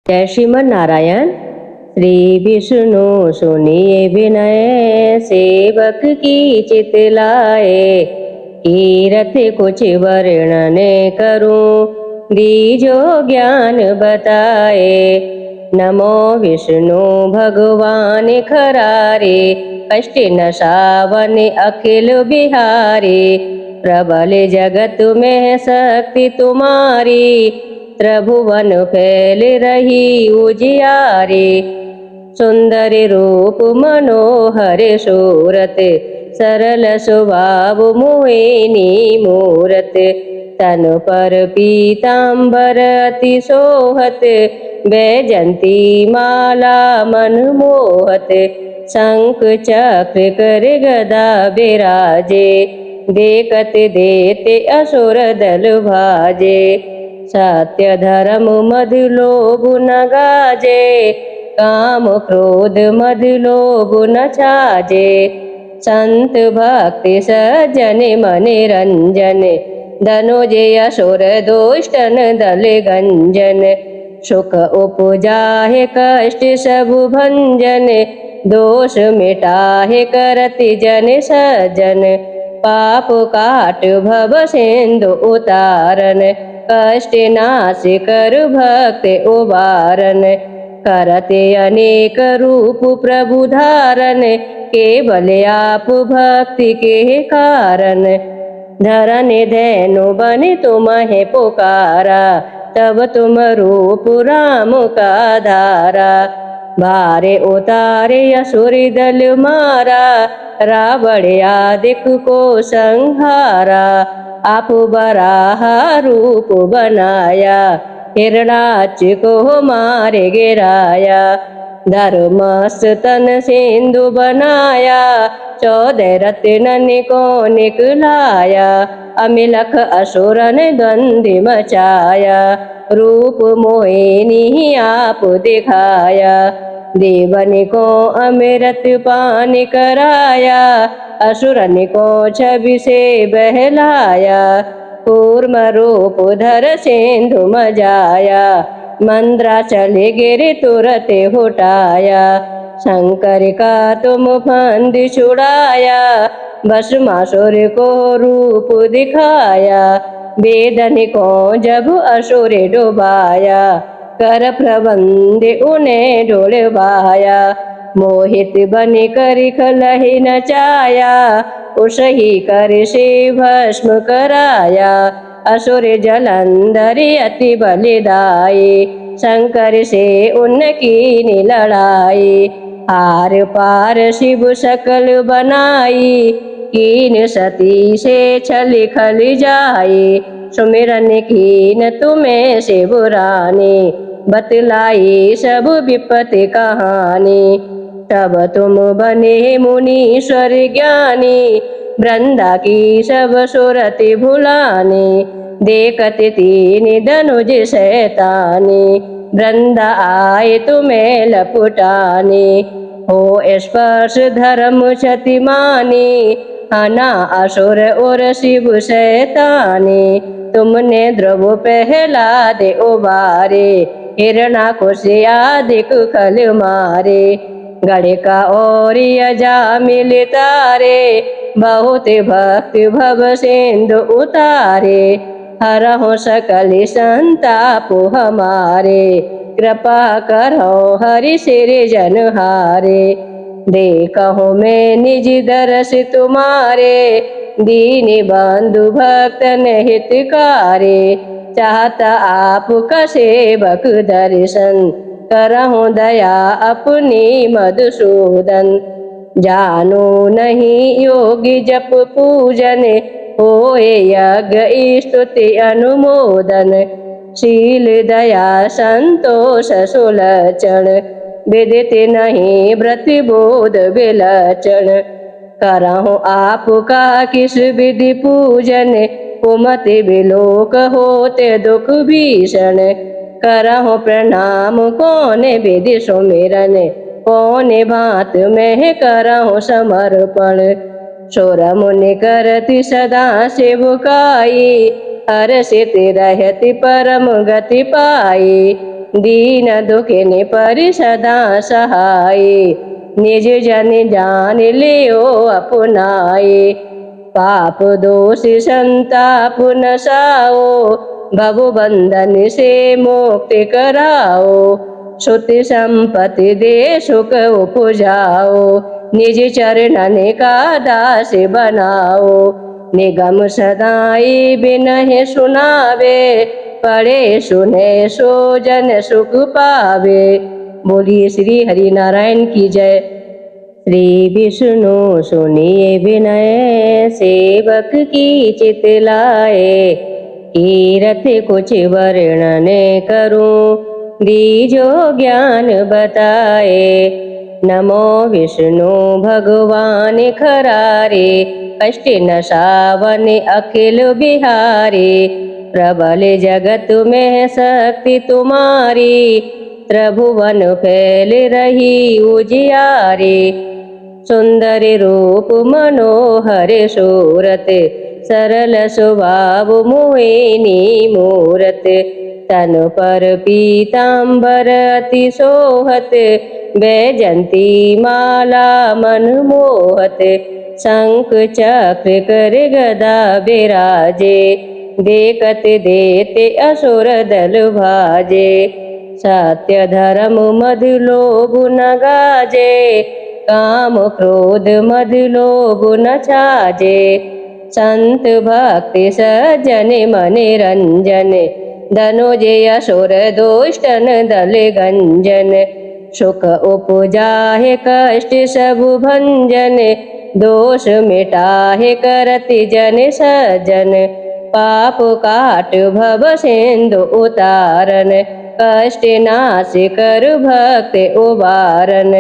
जय श्रीमन नारायण। श्री विष्णु सुनिए विनय, सेवक की चित लाए। कीरत कुछ वर्णन करूं, दीजो ज्ञान बताए। नमो विष्णु भगवान खरारे, कष्ट नशावन अखिल बिहारी। प्रबल जगत में शक्ति तुम्हारी, त्रिभुवन फैल रही उजियारी। सुंदर रूप मनोहर सूरत, सरल स्वभाव मोहिनी मूरत। तन पर पीतांबर अति सोहत, बैजंती माला मन मोहत। शंख चक्र कर गदा बिराजे, देखत देते असुर दल भाजे। सत्य धर्म मद लोभ न गाजे, काम क्रोध मद लोभ न छाजे। संत भक्ति सज्जन मन रंजन, धनुजय असुर दुष्टन दल गंजन। सुख उपजाहे कष्ट सब भंजन, दोष मिटाहे करति जन सज्जन। पाप काट भव सिंधु उतारन, कष्ट नाश कर भक्त उबारन। करते अनेक रूप प्रभु धारन, केवल आप भक्ति के कारण। धरन धैनु बन तुम्हें पुकारा, तब तुम रूप राम का धारा। भारे उतारे असुर दल मारा, रावण आदिक को संहारा। आप बराह रूप बनाया, हिरणाक्ष को मार गिराया। धर्मस्थ तन सिंधु बनाया, 14 रत्नन को निकलाया। अमिलख असुरन द्वंद्व मचाया, रूप मोहिनी आप दिखाया। देवन को अमृत पान कराया, असुरन को छवि से बहलाया। कूर्म रूप धर सिंधु मजाया, मंद्राचल गिर तुरत हुटाया। शंकर का तुम फंद छुड़ाया, भस्मासुर को रूप दिखाया। वेदन को जब असुर डुबाया, कर प्रबंध उन्हें डुलवाया। मोहित बन कर खलहि नचाया, उसही कर से भस्म कराया। असुर जलंधर अति बलिदाई, शंकर से उनकी लड़ाई। हार पार शिव सकल बनाई, कीन सती से छल खल जाई। सुमिरन कीन तुम्हें शिव रानी, बतलाई सब विपत्ति कहानी। तब तुम बने मुनीश्वर ज्ञानी, वृंदा की सब सुरति भुलानी। देखत तीन धनुज शैतानी, वृंदा आए तुम्हें लपुटानी। हो स्पर्श धर्म क्षति मानी, हना असुर और शिव शैतानी। तुमने ध्रुव प्रहलाद उबारे, हिरणाकुश आदिक खल मारे। गणिका और अजामिल तारे, बहुत भक्त भव सिंधु उतारे। हरहु सकल संताप हमारे, कृपा करो हरि सिर जनहारे। देखो मैं निज दरस तुम्हारे, दीन बंधु भक्तन हितकारे। चाहता आपका सेवक दर्शन, करहु दया अपनी मधुसूदन। जानो नहीं योगी जप पूजन, होए यज्ञ स्तुति अनुमोदन। शील दया संतोष सुलक्षण, विदित नहीं व्रत बोध विलक्षण। करहु आपका किस विधि पूजन, कुमति विलोक होते दुख भीषण। करहु प्रणाम कौन विधि सुमिरन, कौन भांत में करहु समर्पण। सुर मुनि करति सदा सेवकाई, हर्षित रहति परम गति पाई। दीन दुखिन पर सदा सहाय। निज जन जान लियो अपनाए। पाप दोष संताप नसाओ, भव बंधन से मुक्ति कराओ। श्रुति संपत्ति दे सुख उपजाओ, निज चरणन का दास बनाओ। निगम सदाई बिनहि सुनावे, पढ़े सुने सो जन सुख पावे। बोलिए श्री हरि नारायण की जय। श्री विष्णु सुनिए विनय, सेवक की चित लाए। कीरत कुछ वर्णन करूं, दीजो ज्ञान बताए। नमो विष्णु भगवान खरारे, कष्ट नशावन अखिल बिहारी। प्रबल जगत में शक्ति तुम्हारी, त्रिभुवन फैल रही उजियारी। सुंदर रूप मनोहर सूरत, सरल स्वभाव मोहिनी मूरत। तन पर पीतांबर अति सोहत, बैजंती माला मन मोहत। शंख चक्र कर गदा बिराजे, देखत देते असुर दल भाजे। सत्य धर्म मद लोभ न गाजे, काम क्रोध मद लोभ न छाजे। संत भक्ति सज्जन मन रंजन, धनुजय असुर दुष्टन दल गंजन। सुख उपजाहे कष्ट सब भंजन, दोष मिटाहे करति जन सज्जन। पाप काट भव सिंधु उतारन, कष्ट नाश कर भक्त उबारन।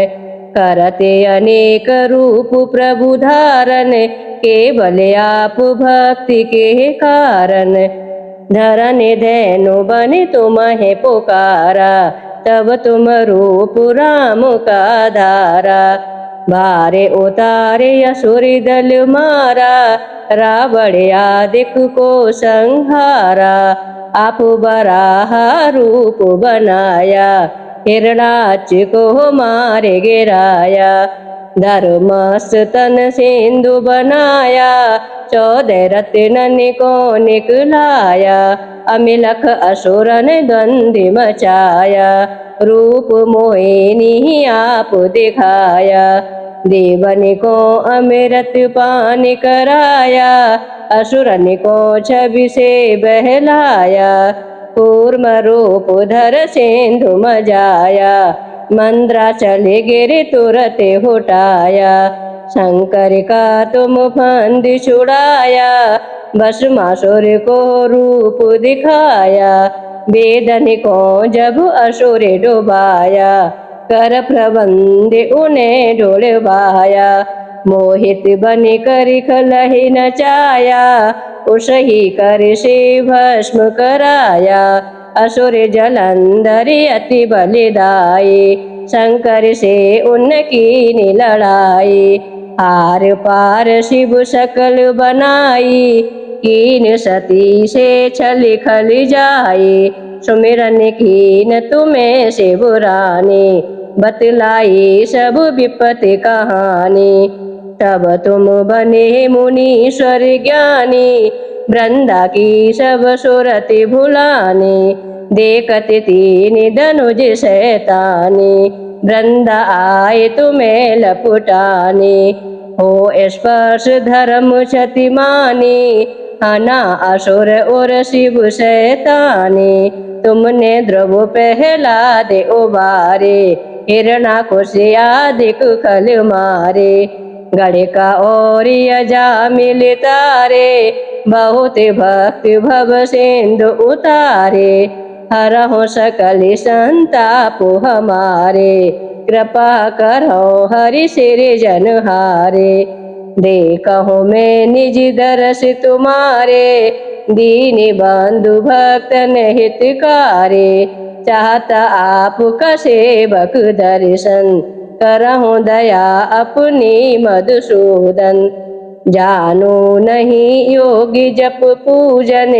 करते अनेक रूप प्रभु धारन, केवल आप भक्ति के कारण। धरन धैनु बन तुम्हें पुकारा, तब तुम रूप राम का धारा। भारे उतारे असुर दल मारा, रावण आदिक को संहारा। आप बराहा रूप बनाया, हिरणाक्ष को मार गिराया। धर्मस्तन सिंधु बनाया, 14 रत्नन को निकलाया। अमिलख असुरन द्वंद्व मचाया, रूप मोहिनी आप दिखाया। देवन को अमृत पान कराया, असुरन को छवि से बहलाया। कूर्म रूप धर सिंधु मजाया, मंद्राचल गिर तुरत हुटाया। शंकर का तुम फंद छुड़ाया, भस्मासुर को रूप दिखाया। वेदन को जब असुर डुबाया, कर प्रबंध उन्हें डुलवाया। मोहित बन कर खलहि नचाया, उसही कर से भस्म कराया। असुर जलंधर अति बलिदाई, शंकर से उनकी लड़ाई। हार पार शिव सकल बनाई, कीन सती से छल खल जाई। सुमिरन कीन तुम्हें शिव रानी, बतलाई सब विपत्ति कहानी। तब तुम बने मुनीश्वर ज्ञानी, वृंदा की सब सुरति भुलानी। देखत तीन धनुज शैतानी, वृंदा आए तुम्हें लपुटानी। हो स्पर्श धर्म क्षति मानी, हना असुर और शिव शैतानी। तुमने ध्रुव प्रहलाद उबारे, हिरणाकुश आदिक खल मारे। गढ़ का और अजामिल तारे, बहुत भक्त भव सिंधु उतारे। हरहु सकल संताप हमारे, कृपा करो हरि सिर जनहारे। देखो मैं निज दरस तुम्हारे, दीन बंधु भक्तन हितकारे। चाहता आपका सेवक दर्शन, करहु दया अपनी मधुसूदन। जानो नहीं योगी जप पूजन,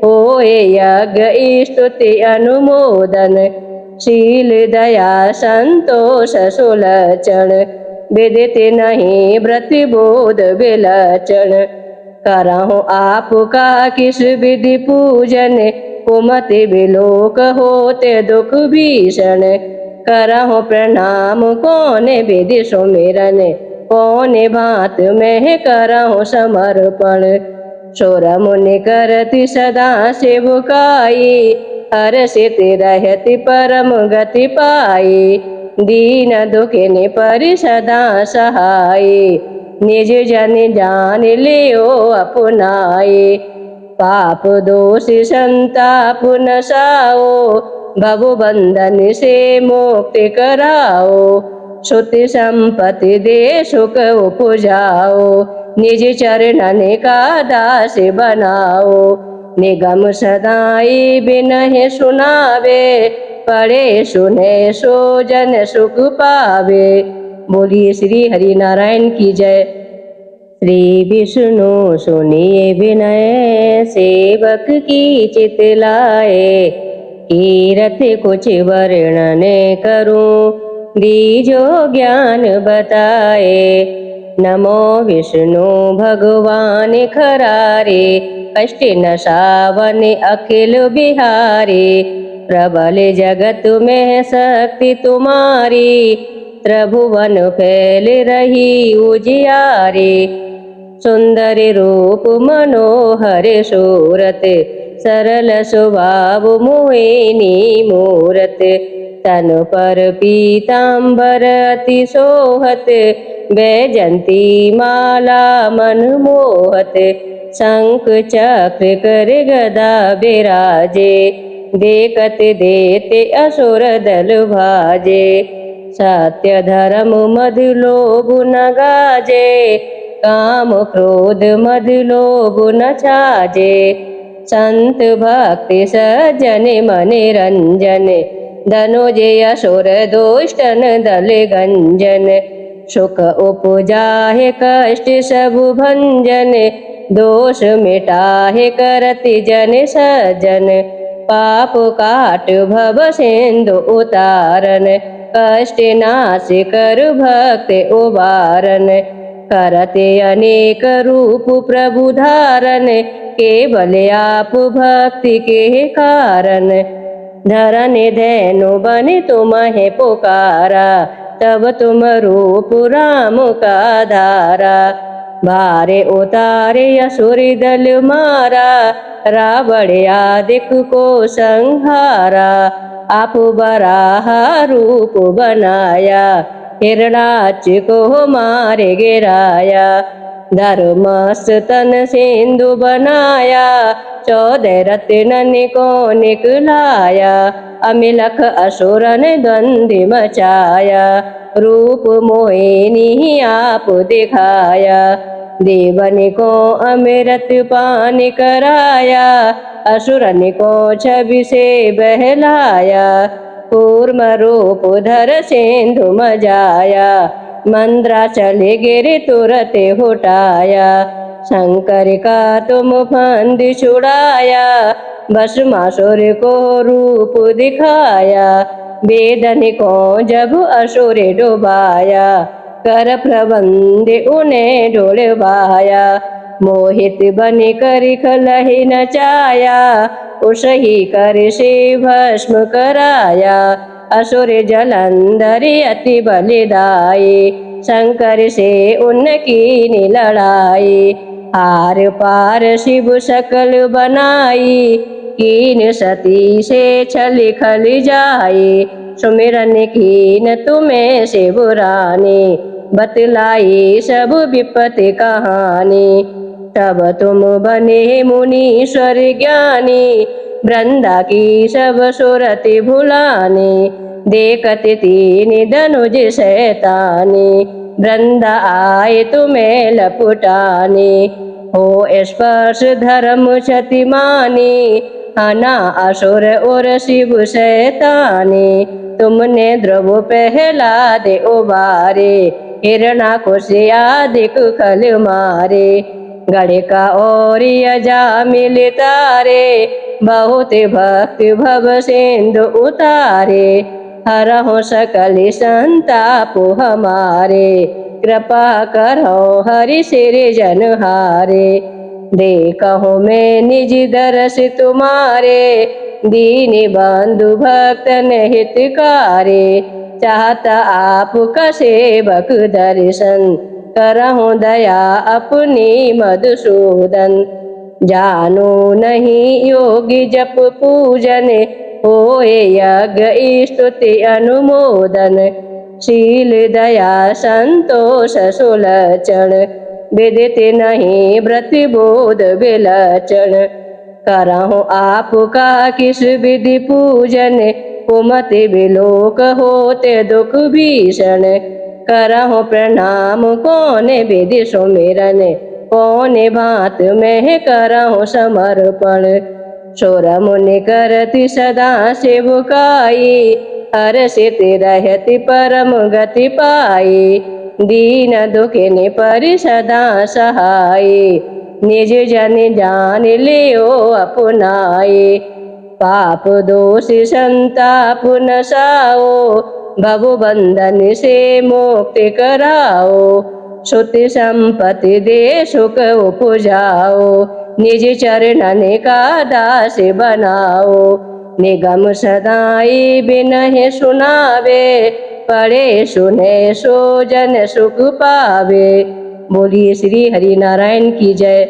होए यज्ञ स्तुति अनुमोदन। शील दया संतोष सुलक्षण, विदित नहीं व्रति बोध विलक्षण। करहु आपका किस विधि पूजन, कुमति विलोक होते दुख भीषण। करहु प्रणाम कौन विधि सुमिरन, कौन भांत में करहु समर्पण। शोर मुनि करति सदा सेवकाई, हर्षित रहति परम गति पाई। दीन दुखिनि परि सदा सहाय, निज जन जान लियो अपनाए। पाप दोष संताप नसाओ, भव बंधन से मुक्ति कराओ। श्रुति संपत्ति दे सुख उपजाओ, निज चरणन का दास बनाओ। निगम सदाई बिनहि सुनावे, पढ़े सुने सो जन सुख पावे। बोलिए श्री हरि नारायण की जय। श्री विष्णु सुनिए विनय, सेवक की चित लाए। कीरत कुछ वर्णन करूं, दीजो ज्ञान बताए। नमो विष्णु भगवान खरारे, कष्ट नसावन अखिल बिहारी। प्रबल जगत में शक्ति तुम्हारी, त्रिभुवन फैल रही उजियारी। सुंदर रूप मनोहर सूरत, सरल स्वभाव मोहिनी मूरत। तन पर पीतांबर अति सोहत, वैजंती माला मन मोहत। शंख चक्र कर गदा विराजे, देखत देते असुर दल भाजे। सत्य धर्म मद लोभ न गाजे, काम क्रोध मद लोभ न छाजे। संत भक्ति सज्जन मन रंजन, धनुजय असुर दुष्टन दल गंजन। सुख उपजाहे कष्ट सब भंजन, दोष मिटाहे करति जन सज्जन। पाप काट भव सिंधु उतारन, कष्ट नाश कर भक्त उबारन। करते अनेक रूप प्रभु धारन, केवल आप भक्ति के कारण। धरन धैनु बन तुम्हें पुकारा, तब तुम रूप राम का धारा। भारे उतारे असुर दल मारा, रावण आदिक को संहारा। आप बराहा रूप बनाया, हिरणाक्ष को मारे गिराया। धर्मस्थ तन सिंधु बनाया, 14 रत्नन को निकलाया। अमिलख असुरन द्वंद्व मचाया, रूप मोहिनी आप दिखाया। देवन को अमृत पान कराया, असुरन को छवि से बहलाया। कूर्म रूप धर सिंधु मजाया, मंद्राचल गिर तुरत हुटाया। शंकर का तुम फंद छुड़ाया, भस्मासुर को रूप दिखाया। वेदन को जब असुर डुबाया, कर प्रबंध उन्हें डुलवाया। मोहित बन कर खलहि नचाया, उसही कर से भस्म कराया। असुर जलंधर अति बलिदाई, शंकर से उनकी लड़ाई। हार पार शिव सकल बनाई, कीन सती से छल खल जाई। सुमिरन कीन तुम्हें शिवरानी, बतलाई सब विपत्ति कहानी। तब तुम बने मुनीश्वर ज्ञानी, वृंदा की सब सुरति भुलानी। देखत तीन धनुज शैतानी, वृंदा आए तुम्हें लपुटानी। हो स्पर्श धर्म क्षतिमानी, हना असुर और शिव शैतानी। तुमने ध्रुव प्रहलाद उबारे, हिरणाकुश आदिक खल मारे। गढ़ का और अजा मिल तारे, बहुत भक्ति भव सिंधु उतारे, हरहु सकल संताप हमारे, कृपा करो हरि सिर जनहारे। देखो मैं निज दरस तुम्हारे, दीन बंधु भक्तन हितकारे, चाहता आपका सेवक दर्शन, करहु दया अपनी मधुसूदन। जानो नहीं योगी जप पूजन, होए यज्ञ स्तुति अनुमोदन। शील दया संतोष सुलक्षण, विदित नहीं व्रत बोध विलक्षण। करहु आपका किस विधि पूजन, कुमति विलोक होते दुख भीषण। करहु प्रणाम कौन विधि सुमिरन, कौन भांत में करहु समर्पण। सुर मुनि करति सदा सेवकाई, हर्षित रहति परम गति पाई। दीन दुखिन पर सदा सहाय, निज जन जान लियो अपनाए। पाप दोष संताप नसाओ, भव बंधन से मुक्ति कराओ। श्रुति संपत्ति दे सुख उपजाओ, निज चरणन का दास बनाओ। निगम सदाई बिनहि सुनावे, पढ़े सुने सो जन सुख पावे। बोलिए श्री हरि नारायण की जय।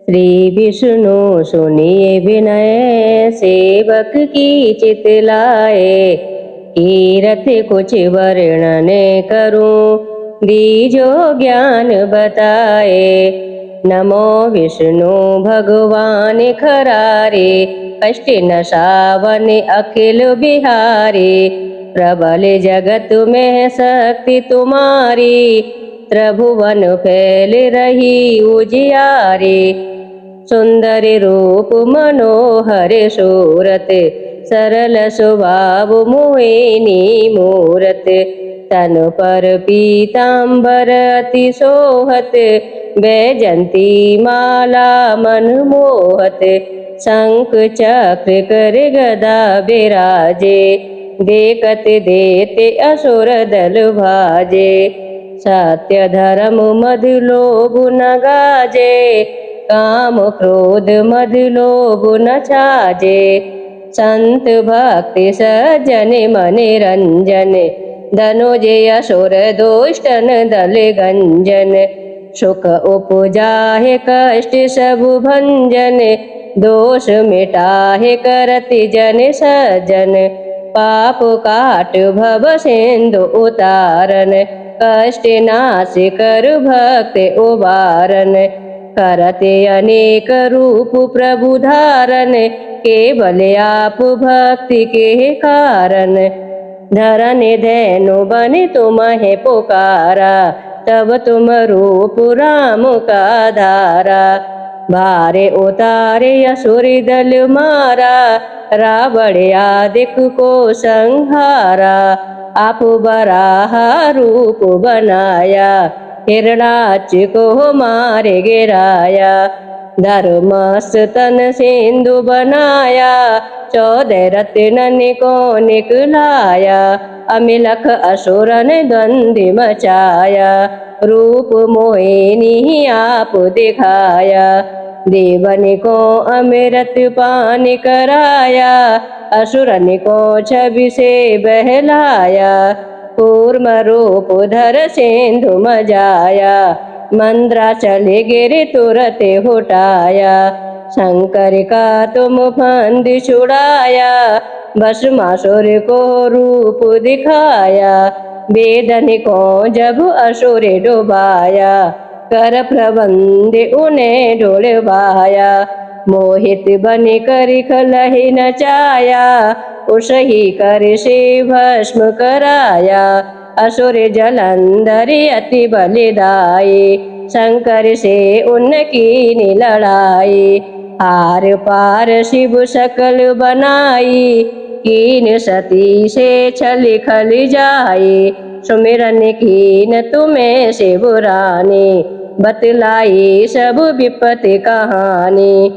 श्री विष्णु सुनिए विनय, सेवक की चित लाए। कीरत कुछ वर्णन करूं, दीजो ज्ञान बताए। नमो विष्णु भगवान खरारे, कष्ट नशावन अखिल बिहारी। प्रबल जगत में शक्ति तुम्हारी, त्रिभुवन फैल रही उजियारी। सुंदर रूप मनोहर सूरत, सरल स्वभाव मोहिनी मूरत। तन पर पीतांबर अति सोहत, बैजंती माला मन मोहत। शंख चक्र कर गदा बिराजे, देखत देते असुर दल भाजे। सत्य धर्म मद लोभ न गाजे, काम क्रोध मद लोभ न छाजे। संत भक्ति सज्जन मन रंजन, धनुजय असुर दुष्टन दल गंजन। सुख उपजाहे कष्ट सब भंजन, दोष मिटाहे करति जन सज्जन। पाप काट भव सिंधु उतारन, कष्ट नाश कर भक्त उबारन। करते अनेक रूप प्रभु धारन, केवल आप भक्ति के कारण। धरन धैनु बन तुम्हें पुकारा, तब तुम रूप राम का धारा। भारे उतारे असुर दल मारा, रावण आदिक को संहारा। आप बराहा रूप बनाया, हिरणाक्ष को मार गिराया। धर्मस्तन सिंधु बनाया, 14 रत्नन को निकलाया। अमिलख असुरन द्वंद्व मचाया, रूप मोहिनी आप दिखाया। देवन को अमृत पान कराया, असुरन को छवि से बहलाया। कूर्म रूप धर सिंधु मजाया, मंद्राचल गिर तुरत हुटाया। शंकर का तुम फंद छुड़ाया, भस्मासुर को रूप दिखाया। वेदन को जब असुर डुबाया, कर प्रबंध उन्हें ढुलवाया। मोहित बन कर खलहि नचाया, उसही कर से भस्म कराया। असुर जलंधर अति बलिदाई, शंकर से उनकी लड़ाई। हार पार शिव सकल बनाई, कीन सती से छल खल जाई। सुमिरन कीन तुम्हें शिव रानी, बतलाई सब विपत्ति कहानी।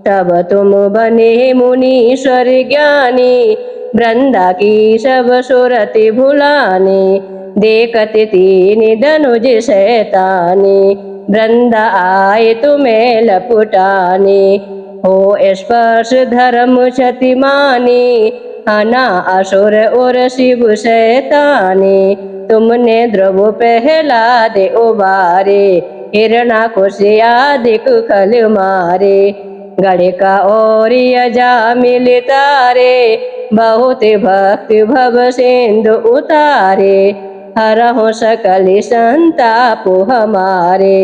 तब तुम बने मुनीश्वर ज्ञानी, वृंदा की सब सुरति भुलानी। देखत तीन धनुज शैतानी, वृंदा आए तुम्हें लपुटानी। हो स्पर्श धर्म क्षति मानी, हना असुर और शिव शैतानी। तुमने ध्रुव प्रहलाद उबारे, हिरणाकुशियादिक खल मारे। गणिका और अजामिल तारे, बहुत भक्त भव सिंधु उतारे। हरहु सकल संताप हमारे,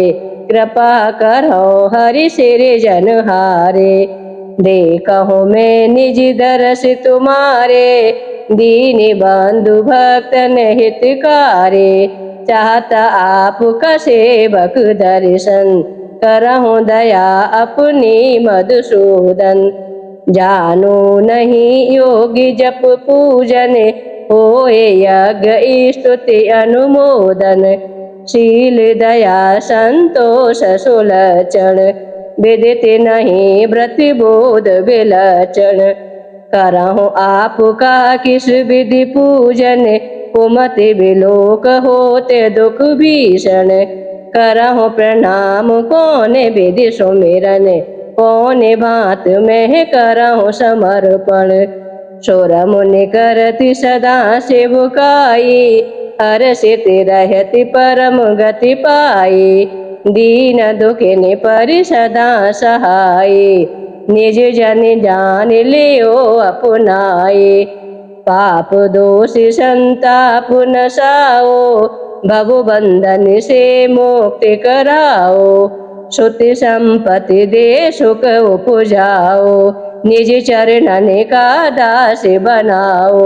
कृपा करो हरि सिर जनहारे। देखो मैं निज दरस तुम्हारे, दीन बंधु भक्तन हितकारे। चाहता आपका सेवक दर्शन, करहु दया अपनी मधुसूदन। जानो नहीं योगी जप पूजन, होए यज्ञ स्तुति अनुमोदन। शील दया संतोष सुलक्षण, विदित नहीं व्रत बोध विलक्षण। करहु आपका किस विधि पूजन, कुमति विलोक होते दुख भीषण। करहु प्रणाम कौन विधि सुमिरन, कौन बात में करहु समर्पण। सुर मुनि करति सदा सेवकाई, हर्षित रहति परम गति पाई। दीन दुखिन पर सदा सहाय, निज जन जान लियो अपनाए। पाप दोष संताप नसाओ, भव बंधन से मुक्ति कराओ। श्रुति संपत्ति दे सुख उपजाओ, निज चरणन का दास बनाओ।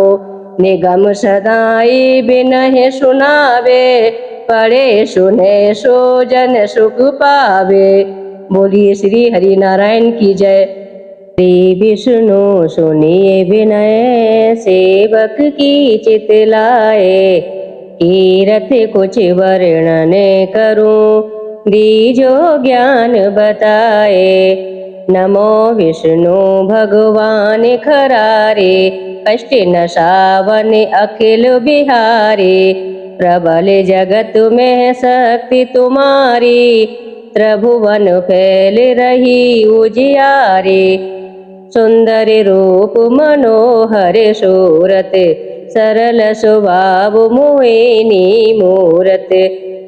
निगम सदाई बिनहि सुनावे, पढ़े सुने सो जन सुख पावे। बोलिए श्री हरि नारायण की जय। श्री विष्णु सुनिए विनय, सेवक की चित लाए। कीरत कुछ वर्णन करूं, दीजो ज्ञान बताए। नमो विष्णु भगवान खरारे, कष्ट नसावन अखिल बिहारी। प्रबल जगत में शक्ति तुम्हारी, त्रिभुवन फैल रही उजियारी। सुंदर रूप मनोहर सूरत, सरल स्वभाव मोहिनी मूरत।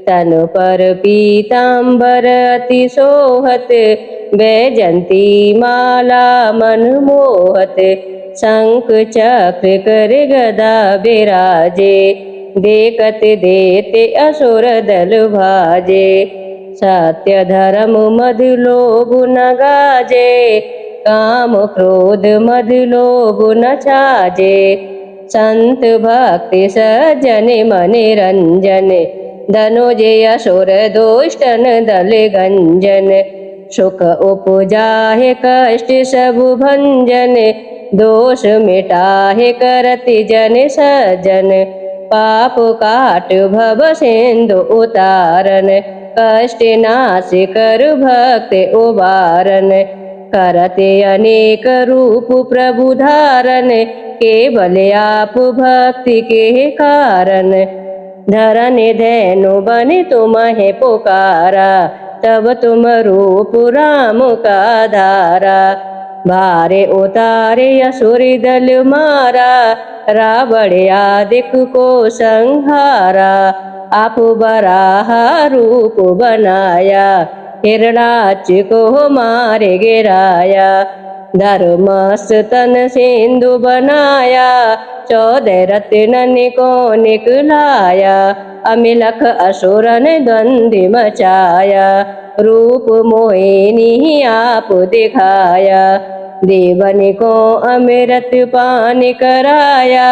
तन पर पीतांबर अति सोहत, बैजंती माला मन मोहत। शंख चक्र कर गदा बिराजे, देखत देते असुर दल भाजे। सत्य धर्म मद लोभ न गाजे, काम क्रोध मद लोभ न छाजे। संत भक्ति सज्जन मन रंजन, धनुजय असुर दुष्टन दल गंजन। सुख उपजाहे कष्ट सब भंजन, दोष मिटाहे करति जन सज्जन। पाप काट भव सिंधु उतारन, कष्ट नाश कर भक्त उबारन। करते अनेक रूप प्रभु धारन, केवल आप भक्ति के कारण। धरन धैनु बन तुम्हें पुकारा, तब तुम रूप राम का धारा। भारे उतारे असुर दल मारा, रावण आदिक को संहारा। आप बराहा रूप बनाया, हिरणाक्ष को मार गिराया। धर्मस्तन सिंधु बनाया, 14 रत्नन को निकलाया। अमिलख असुरन द्वंद्व मचाया, रूप मोहिनी आप दिखाया। देवन को अमृत पान कराया,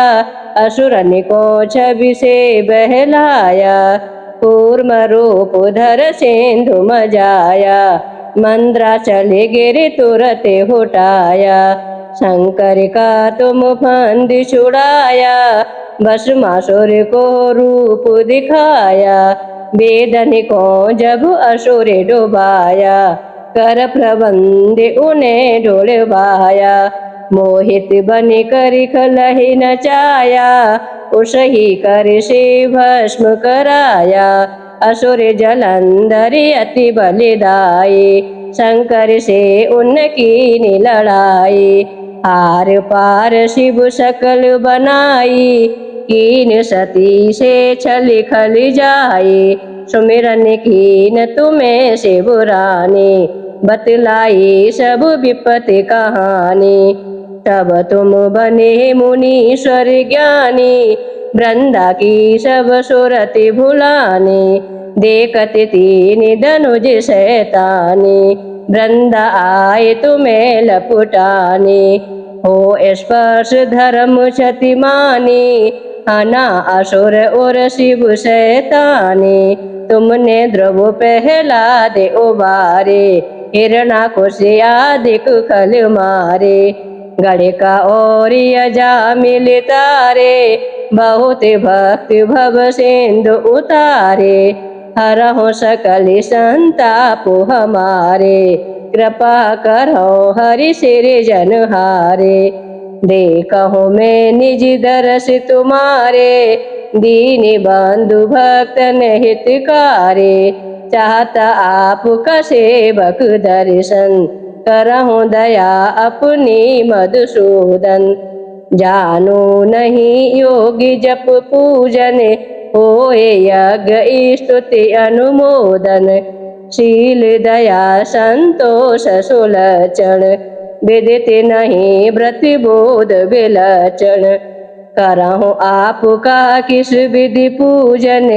असुरन को छवि से बहलाया। कूर्म रूप धर सिंधु मजाया, मंद्राचल गिर तुरत हुटाया। शंकर का तुम फंद छुड़ाया, भस्मासुर को रूप दिखाया। वेदन को जब असुर डुबाया, कर प्रबंध उन्हें ढोलवाया। मोहित बनि करि खलहि नचाया, उसही कर से भस्म कराया। असुर जलंधरि अति बलिदाई, शंकर से उनकी लड़ाई। हार पार शिव सकल बनाई, कीन सती से छल खल जाई। सुमिरन कीन तुम्हें शिव रानी, बतलाई सब विपत्ति कहानी। तब तुम बने मुनीश्वर ज्ञानी, वृंदा की सब सुरति भुलानी। देखत तीन धनुज शैतानी, वृंदा आए तुम्हें लपुटानी। हो स्पर्श धर्म क्षति मानी, हना असुर और शिव शैतानी। तुमने ध्रुव प्रहलाद उबारे, हिरण्याकुशादिक खल मारे। गणिका और अजामिल तारे, बहुत भक्त भव सिंधु उतारे। हरहु सकल संताप हमारे, कृपा करो हरि सिर जनहारे। देखो मैं निज दरस तुम्हारे, दीन बंधु भक्तन हितकारे। चाहता आपका सेवक दर्शन, करहु दया अपनी मधुसूदन। जानो नहीं योगी जप पूजन, होए यज्ञ स्तुति अनुमोदन। शील दया संतोष सुलक्षण, विदित नहीं व्रत बोध विलक्षण। करहु आपका किस विधि पूजन,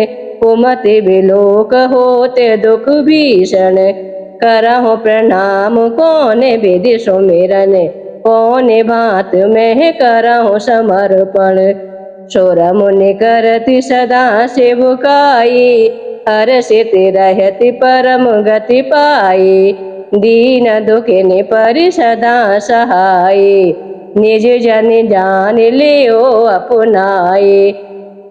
कुमति विलोक होते दुख भीषण। करहु प्रणाम कौन विधि सुमिरन, कौन भांत में करहु समर्पण। सुर मुनि करति सदा सेवकाई, हर्षित रहति परम गति पाई। दीन दुखिन पर सदा सहाय, निज जन जान लियो अपनाए।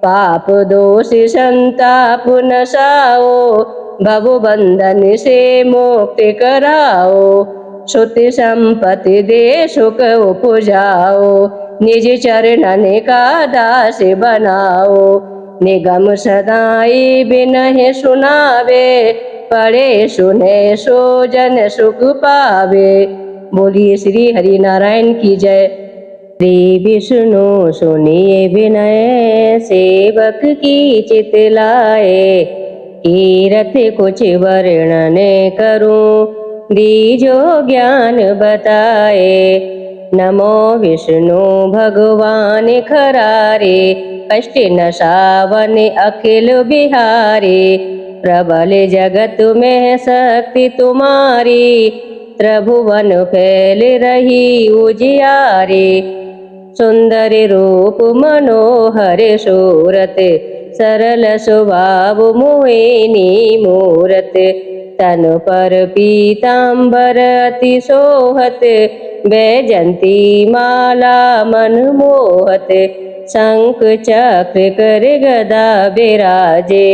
पाप दोष संताप नसाओ, भव बंधन से मुक्ति कराओ। श्रुति संपत्ति दे सुख उपजाओ, निज चरणन का दास बनाओ। निगम सदाई बिनहि सुनावे, पढ़े सुने सो जन सुख पावे। बोलिए श्री हरि नारायण की जय। श्री विष्णु सुनिए विनय, सेवक की चित लाए। कीरत कुछ वर्णन करूं, दीजो ज्ञान बताए। नमो विष्णु भगवान खरारे, कष्ट नसावन अखिल बिहारी। प्रबल जगत में शक्ति तुम्हारी, त्रिभुवन फैल रही उजियारी। सुंदर रूप मनोहर सूरत, सरल स्वभाव मोहिनी मूरत। तन पर पीतांबर अति सोहत, वैजंती माला मन मोहत। शंख चक्र कर गदा विराजे,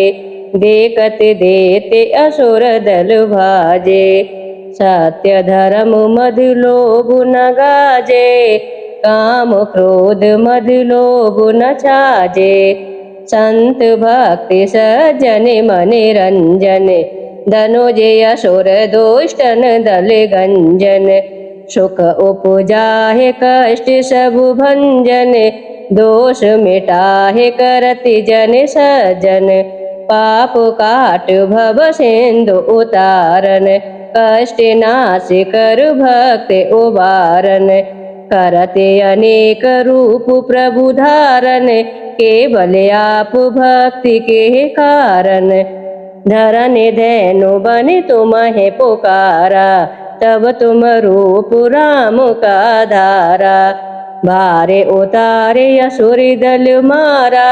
देखत देते असुर दल भाजे। सत्य धर्म मद लोभ न गाजे, काम क्रोध मद लोभ न छाजे। संत भक्ति सज्जन मन रंजन, धनुज असुर दुष्टन दल गंजन। सुख उपजाहे कष्ट सब भंजन, दोष मिटाहे करति जन सज्जन। पाप काट भव सिंधु उतारन, कष्ट नाश कर भक्त उबारन। करते अनेक रूप प्रभु धारन, केवल आप भक्ति के कारण। धरन धैनु बन तुम्हें पुकारा, तब तुम रूप राम का धारा। भारे उतारे असुर दल मारा,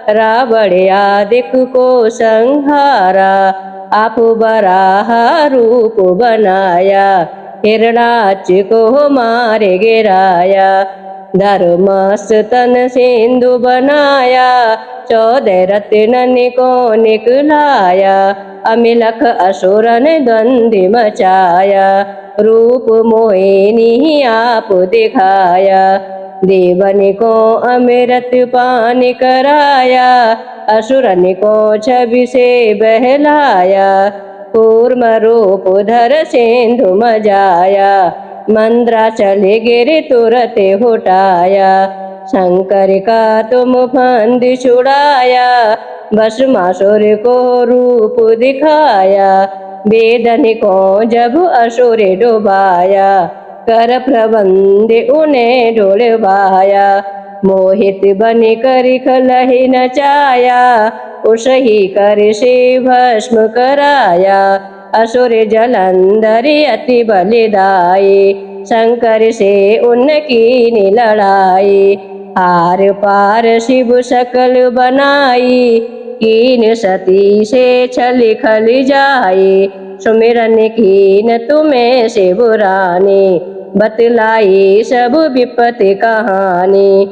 रावण आदिक को संहारा। आप बराहा रूप बनाया, हिरणाक्ष को मार गिराया। धर्मस्थ तन सिंधु बनाया, 14 रत्न को निकलाया। अमिलख असुरन द्वंद्व मचाया, रूप मोहिनी आप दिखाया। देवन को अमृत पान कराया, असुरन को छवि से बहलाया। कूर्म रूप धर सिंधु मजाया, मंद्राचल गिर तुरत हुटाया। शंकर का तुम फंद छुड़ाया, भस्मासुर को रूप दिखाया। वेदन को जब असुर डुबाया, कर प्रबंध उन्हें डुलवाया। मोहित बन कर खलहि नचाया, उसही कर से भस्म कराया। असुर जलंधर अति बलिदाई, शंकर से उनकी लड़ाई। हार पार शिव सकल बनाई, कीन सती से छल खल जाई। सुमिरन कीन तुम्हें शिव रानी, बतलाई सब विपत्ति कहानी।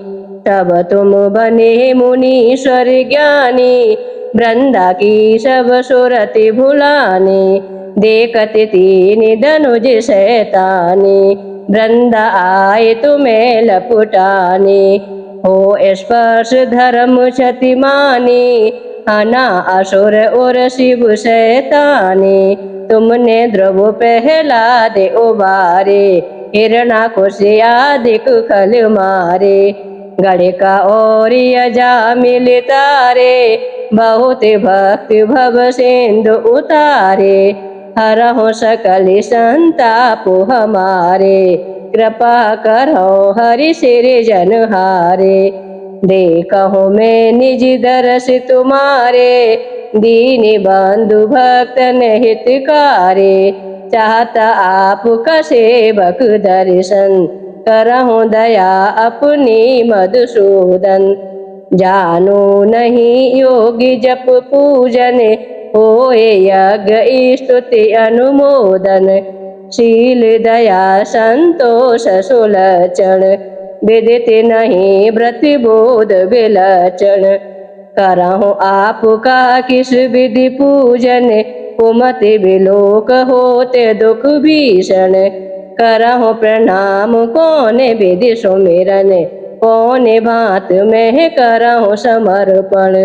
तब तुम बने मुनीश्वर ज्ञानी, वृंदा की सब सुरति भुलानी। देखत तीन धनुज शैतानी, वृंदा आए तुम्हें लपुटानी। हो स्पर्श धर्म क्षतिमानी, हना असुर और शिव शैतानी। तुमने ध्रुव प्रहलाद उबारे, हिरणाकुशादिक खल मारे। गणिका और अजामिल तारे, बहुत भक्त भव सिंधु उतारे। हरहु सकल संताप हमारे, कृपा करो हरि सिरजनहारे। देखहु मैं निज दरस तुम्हारे, दीन बंधु भक्तन हितकारे। चाहता आपका सेवक दर्शन, करहु दया अपनी मधुसूदन। जानो नहीं योगी जप पूजन, होए यज्ञ स्तुति अनुमोदन। शील दया संतोष सुलक्षण, विदित नहीं व्रत बोध विलक्षण। करहु आपका किस विधि पूजन, कुमति विलोक होते दुख भीषण। करहु प्रणाम कौन विधि सुमिरन, कौन भांत में करहु समर्पण।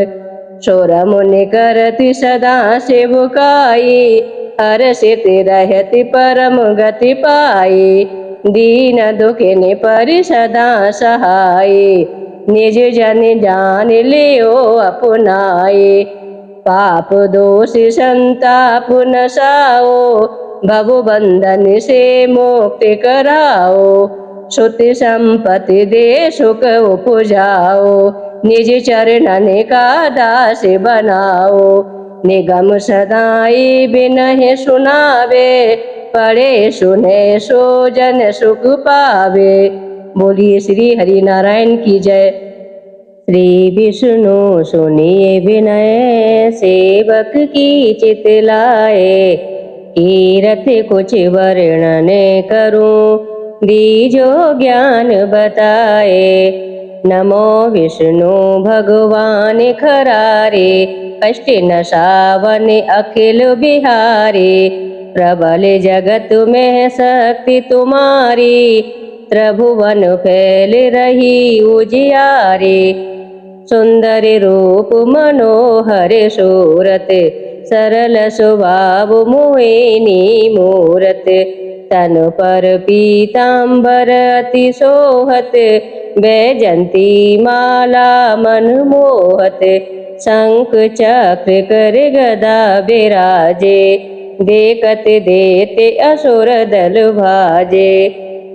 सुर मुनि करति सदा सेवकाई, हर्षित रहति परम गति पाई। दीन दुखिन पर सदा सहाय, निज जन जान लियो अपनाए। पाप दोष संताप नसाओ, भव बंधन से मुक्ति कराओ। सुति संपत्ति दे सुख उपजाओ, निज चरणन का दास बनाओ। निगम सदाई बिनहि सुनावे, पढ़े सुने सो जन सुख पावे। बोलिए श्री हरि नारायण की जय। श्री विष्णु सुनिए विनय, सेवक की चित लाए। कीरत कुछ वर्णन करूं, दीजो ज्ञान बताए। नमो विष्णु भगवान खरारे, कष्ट नसावन अखिल बिहारी। प्रबल जगत में शक्ति तुम्हारी, त्रिभुवन फैल रही उजियारी। सुंदर रूप मनोहर सूरत, सरल स्वभाव मोहिनी मूरत। तन पर पीतांबर अति सोहत, वैजंती माला मन मोहत। शंख चक्र कर गदा विराजे, देखत देते असुर दल भाजे।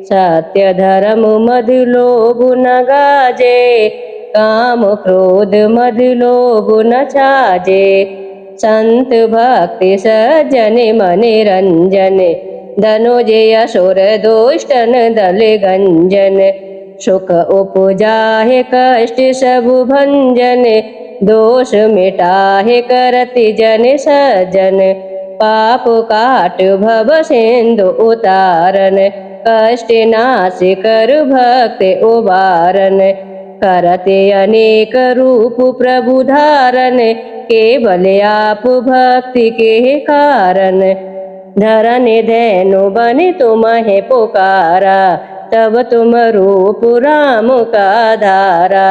सत्य धर्म मद लोभ न गाजे, काम क्रोध मद लोभ न छाजे। संत भक्ति सज्जन मन रंजन, धनुज असुर दुष्टन दल गंजन। सुख उपजाहे कष्ट सब भंजन, दोष मिटाहे करति जन सज्जन। पाप काट भव सिंधु उतारन, कष्ट नाश कर भक्त उबारन, करते अनेक रूप प्रभु धारन, केवल आप भक्ति के कारण। धरन धैनु बन तुम्हें पुकारा, तब तुम रूप राम का धारा।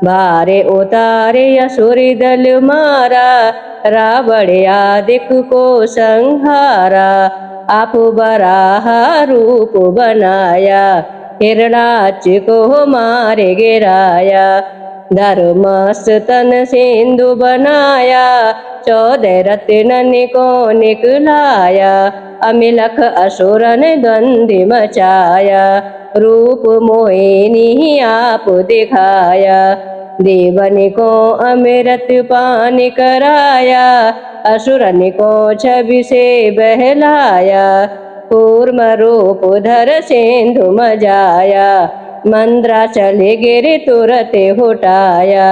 भारे उतारे असुर दल मारा, रावण आदिक को संहारा। आप बराह रूप बनाया, हिरणाक्ष को मारे गिराया। धर्मस्थ तन सिंधु बनाया, 14 रत्नन को निकलाया। अमिलख असुरन द्वंद्व मचाया, रूप मोहिनी आप दिखाया। देवन को अमृत पान कराया, असुरन को छवि से बहलाया। कूर्म रूप धर सिंधु मजाया, मंद्राचल गिर तुरत हुटाया।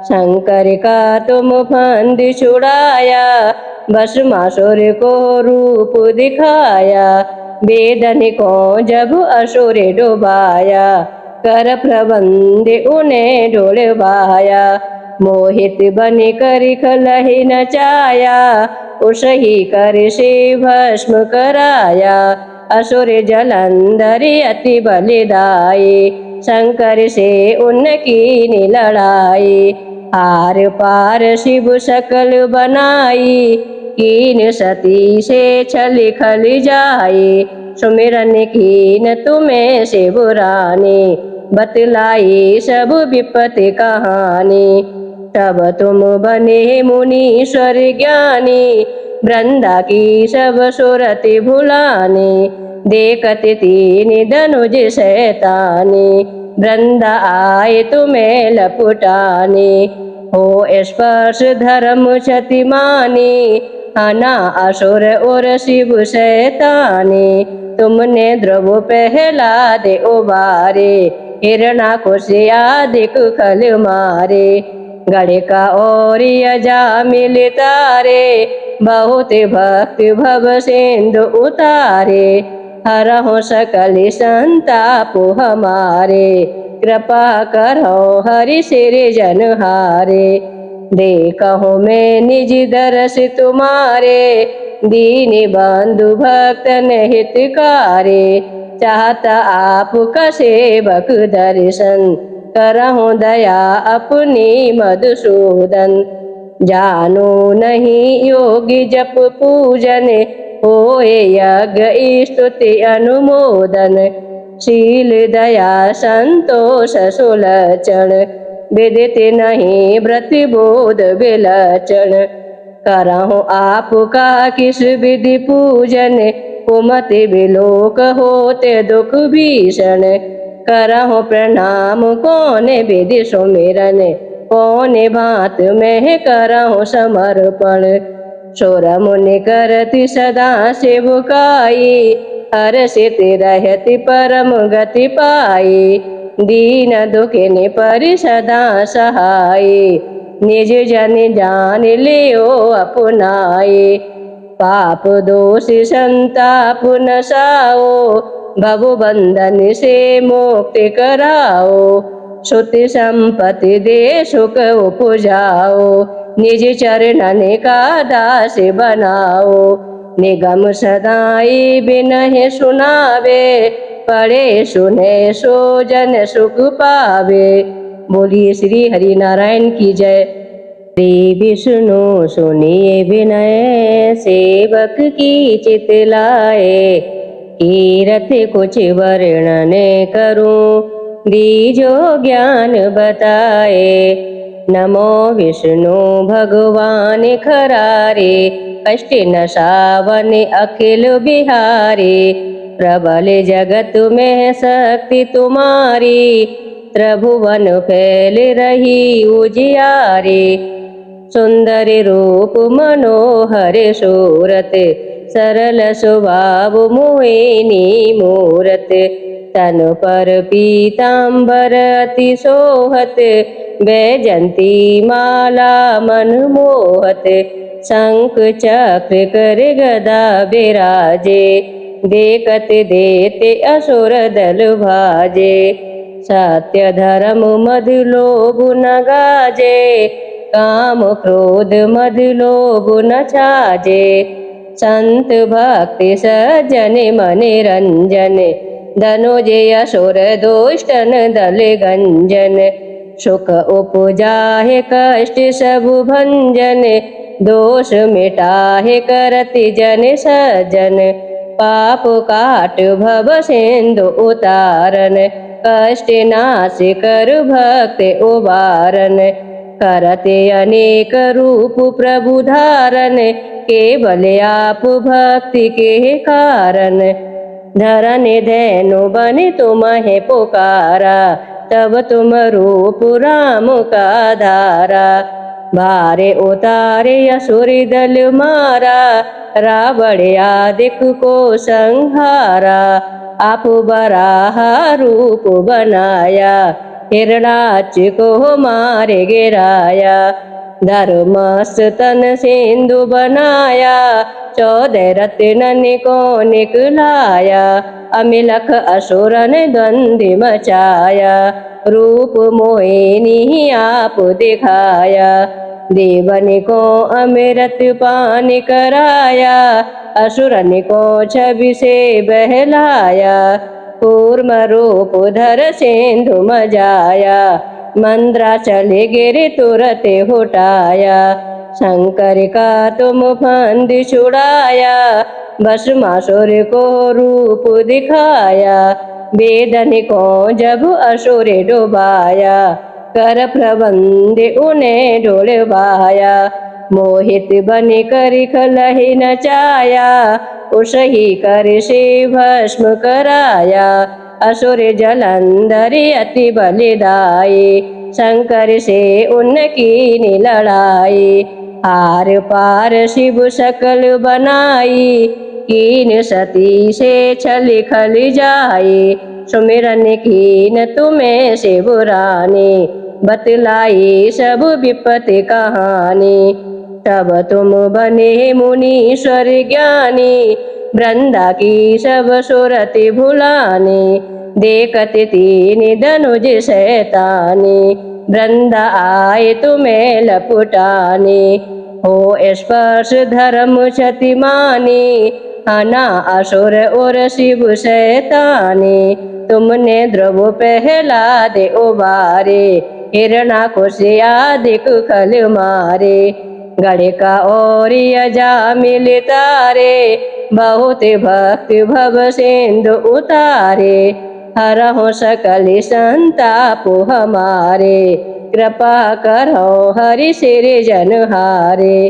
शंकर का तुम फंद छुड़ाया, भस्मासुर को रूप दिखाया। वेदन को जब असुर डुबाया, कर प्रबंध उन्हें डुलवाया। मोहित बन कर खलहि नचाया, उसही कर से भस्म कराया। असुर जलंधर अति बलिदाई, शंकर से उनकी लड़ाई। हार पार शिव सकल बनाई, कीन सती से छल खल जाई। सुमिरन कीन तुम्हें शिव रानी, बतलाई सब विपत्ति कहानी। तब तुम बने मुनीश्वर ज्ञानी, वृंदा की सब सुरति भुलानी। देखत तीन धनुज शैतानी, वृंदा आए तुम्हें लपुटानी। हो स्पर्श धर्म क्षतिमानी, हना असुर और शिव शैतानी। तुमने ध्रुव प्रहलाद उबारे, हिरणाकुश आदिक खल मारे। गणिका और अजामिल तारे, बहुत भक्त भव सिंधु उतारे। हरहु सकल संताप हमारे, कृपा करो हरि सिरजनहारे। देखहु मैं निज दरस तुम्हारे, दीन बंधु भक्तन हितकारे। चाहता आपका सेवक दर्शन, करहु दया अपनी मधुसूदन। जानो नहीं योगी जप पूजन, होए यज्ञ स्तुति अनुमोदन। शील दया संतोष सुलक्षण, विदित नहीं व्रत बोध विलक्षण। करहु आपका किस विधि पूजन, कुमति विलोक होते दुख भीषण। करहु प्रणाम कौन विधि सुमिरन, कौन भांत में करहु समर्पण। सुर मुनि करति सदा सेवकाई, हर्षित रहति परम गति पाई। दीन दुखिन पर सदा सहाय, निज जन जान लियो अपनाए। पाप दोष संताप नसाओ, भव बंधन से मुक्ति कराओ। सुति संपत्ति दे सुख उपजाओ, निज चरणन का दास बनाओ। निगम सदाई बिनहि सुनावे, पढ़े सुने सो जन सुख पावे। बोलिए श्री हरि नारायण की जय। श्री विष्णु सुनिए विनय, सेवक की चित लाए। कीरत कुछ वर्णन करूं, दीजो ज्ञान बताए। नमो विष्णु भगवान खरारे, कष्ट नसावन अखिल बिहारी। प्रबल जगत में शक्ति तुम्हारी, त्रिभुवन फैल रही उजियारी। सुंदर रूप मनोहर सूरत, सरल स्वभाव मोहिनी मूरत। तन पर पीतांबर अति सोहत, बैजंती माला मन मोहत। शंख चक्र कर गदा विराजे, देखत देते असुर दल भाजे। सत्य धर्म मद लोभ न गाजे, काम क्रोध मद लोभ न छाजे। संत भक्ति सज्जन मन रंजन, धनुजय असुर दुष्टन दल गंजन। सुख उपजाहे कष्ट सब भंजन, दोष मिटाहे करति जन सज्जन। पाप काट भव सिंधु उतारन, कष्ट नाश कर भक्त उबारन। करते अनेक रूप प्रभु धारन, केवल आप भक्ति के कारण। धरन धैनु बन तुम्हें पुकारा, तब तुम रूप राम का धारा। भारे उतारे असुरी दल मारा, रावण आदिक को संहारा। आप बराहा रूप बनाया, हिरणाक्ष को मारे गिराया। धर्मस्तन सिंधु बनाया, 14 रत्नन को निकलाया। अमिलख असुरन द्वंद्व मचाया, रूप मोहिनी आप दिखाया। देवन को अमृत पान कराया, असुरन को छवि से बहलाया। कूर्म रूप धर सिंधु मजाया, मंद्राचल गिर तुरत हुटाया। शंकर का तुम फंद छुड़ाया, भस्मासुर को रूप दिखाया। वेदन को जब असुर डुबाया, कर प्रबंध उन्हें डुलवाया। मोहित बन कर खलहि नचाया, उसही कर से भस्म कराया। असुर जलंधर अति बलिदाई, शंकर से उनकी लड़ाई। हार पार शिव सकल बनाई, कीन सती से छल खल जाई। सुमिरन कीन तुम्हें शिवरानी, बतलाई सब विपत्ति कहानी। तब तुम बने मुनीश्वर ज्ञानी, वृंदा की सब सुरति भुलानी। देखत तीन धनुज शैतानी, वृंदा आए तुम्हें लपुटानी। हो स्पर्श धर्म क्षतिमानी, हना असुर और शिव शैतानी। तुमने ध्रुव प्रहलाद उबारे, हिरणाकुश आदिक खल मारे। गणिका और अजामिल तारे, बहुत भक्त भव सिंधु उतारे। हरहु सकल संताप हमारे, कृपा करो हरि सिरजन हारे।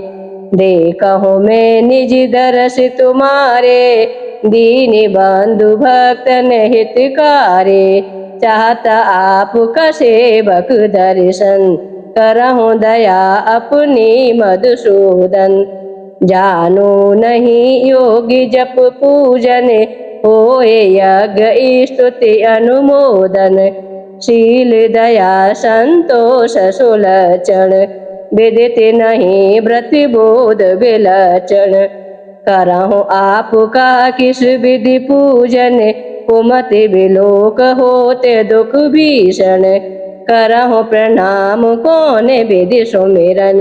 देखहु मैं निज दरस तुम्हारे, दीन बंधु भक्तन हितकारे। चाहता आपका सेवक दर्शन, करहु दया अपनी मधुसूदन। जानो नहीं योगी जप पूजन, होए यज्ञ स्तुति अनुमोदन। शील दया संतोष सुलक्षण, विदित नहीं व्रत बोध विलक्षण। करहु आपका किस विधि पूजन, कुमति विलोक होते दुख भीषण। करहु प्रणाम कौन विधि सुमिरन,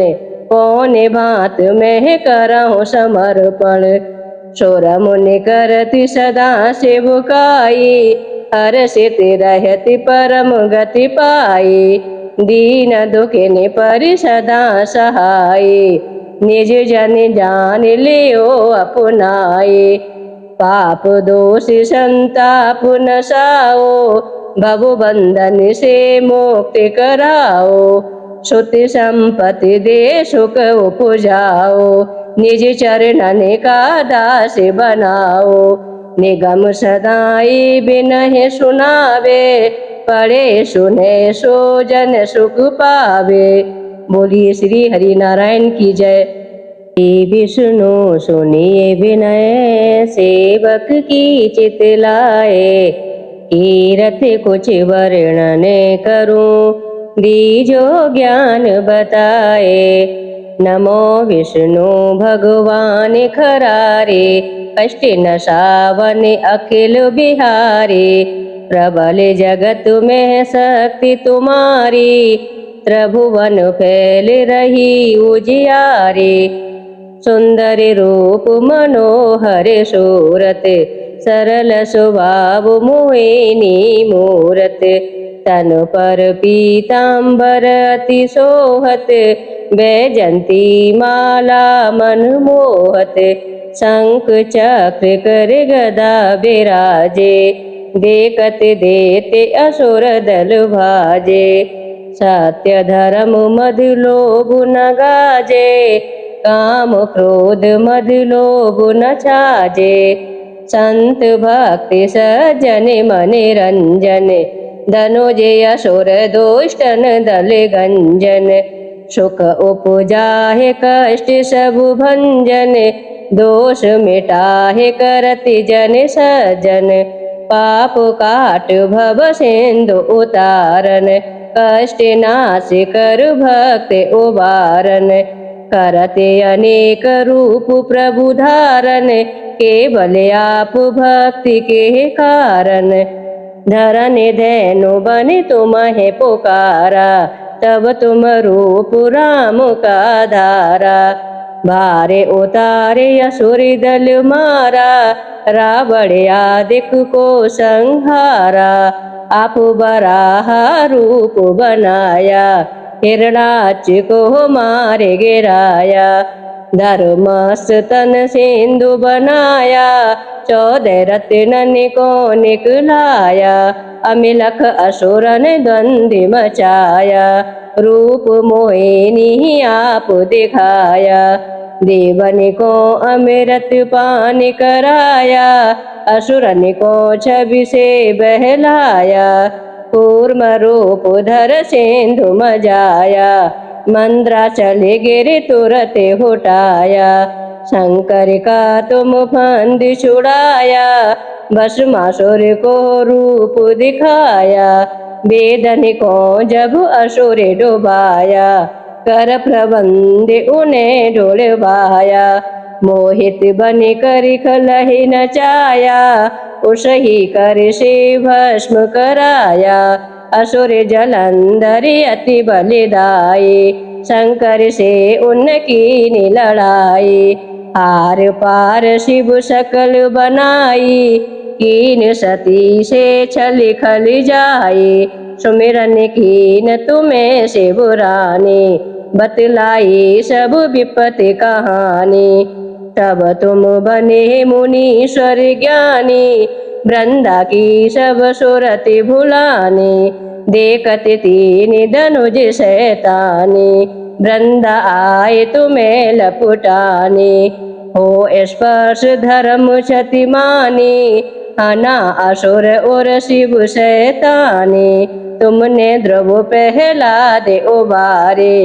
कौन बात में करहु समर्पण। सुर मुनि करति सदा सेवकाई, हर्षित रहति परम गति पाई। दीन दुखिन पर सदा सहाय, निज जन जान लियो अपनाए। पाप दोष संताप नसाओ, भव बंधन से मुक्ति कराओ। सुति संपत्ति दे सुख उपजाओ, निज चरणन का दास बनाओ। निगम सदाई बिनहि सुनावे, पढ़े सुने सो जन सुख पावे। बोलिए श्री हरि नारायण की जय। विष्णु सुनिए विनय, सेवक की चित लाए। कीरत कुछ वर्णन करूं, दीजो ज्ञान बताए। नमो विष्णु भगवान खरारे, कष्ट न सावनि अखिल बिहारी। प्रबल जगत में शक्ति तुम्हारी, त्रिभुवन फैल रही उजियारी। सुंदर रूप मनोहर सूरत, सरल स्वभाव मोहिनी मूरत। तन पर पीतांबर अति सोहत, बैजंती माला मन मोहत। शंख चक्र कर गदा बिराजे, देखत देते असुर दल भाजे। सत्य धर्म मद लोभ न गाजे, काम क्रोध मद लोभ न छाजे। संत भक्ति सज्जन मन रंजन, धनुजय असुर दुष्टन दल गंजन। सुख उपजाहे कष्ट सब भंजन, दोष मिटाहे करति जन सज्जन। पाप काट भव सिंधु उतारन, कष्ट नाश कर भक्त उबारन। करते अनेक रूप प्रभु धारन, केवल आप भक्ति के कारण। धरन धैनु बनि तुम्हें पुकारा, तब तुम रूप राम का धारा। भारे उतारे असुर दल मारा, रावण आदिक को संहारा। आप बराहा रूप बनाया, हिरणाक्ष को मार गिराया। धर्मस्तन सिंधु बनाया, 14 रत्नन को निकलाया। अमिलख असुरन द्वंद्व मचाया, रूप मोहिनी आप दिखाया। देवन को अमृत पान कराया, असुरन को छवि से बहलाया। कूर्म रूप धर सिंधु मजाया, मंद्राचल गिर तुरत हुटाया। शंकर का तुम फंद छुड़ाया, भस्मासुर को रूप दिखाया। वेदन को जब असुर डुबाया, कर प्रबंध उन्हें डुलवाया। मोहित बन कर खलहि नचाया, उसही कर से भस्म कराया। असुर जलंधर अति बलिदाई, शंकर से उनकी लड़ाई। हार पार शिव सकल बनाई, कीन सती से छल खल जाई। सुमिरन कीन तुम्हें शिवरानी, बतलाई सब विपत्ति कहानी। तब तुम बने मुनीश्वर ज्ञानी, वृंदा की सब सुरति भुलानी। देखत तीन धनुज शैतानी, वृंदा आए तुम्हें लपुटानी। हो स्पर्श धर्म क्षति मानी, हना असुर और शिव शैतानी। तुमने ध्रुव प्रहलाद उबारे,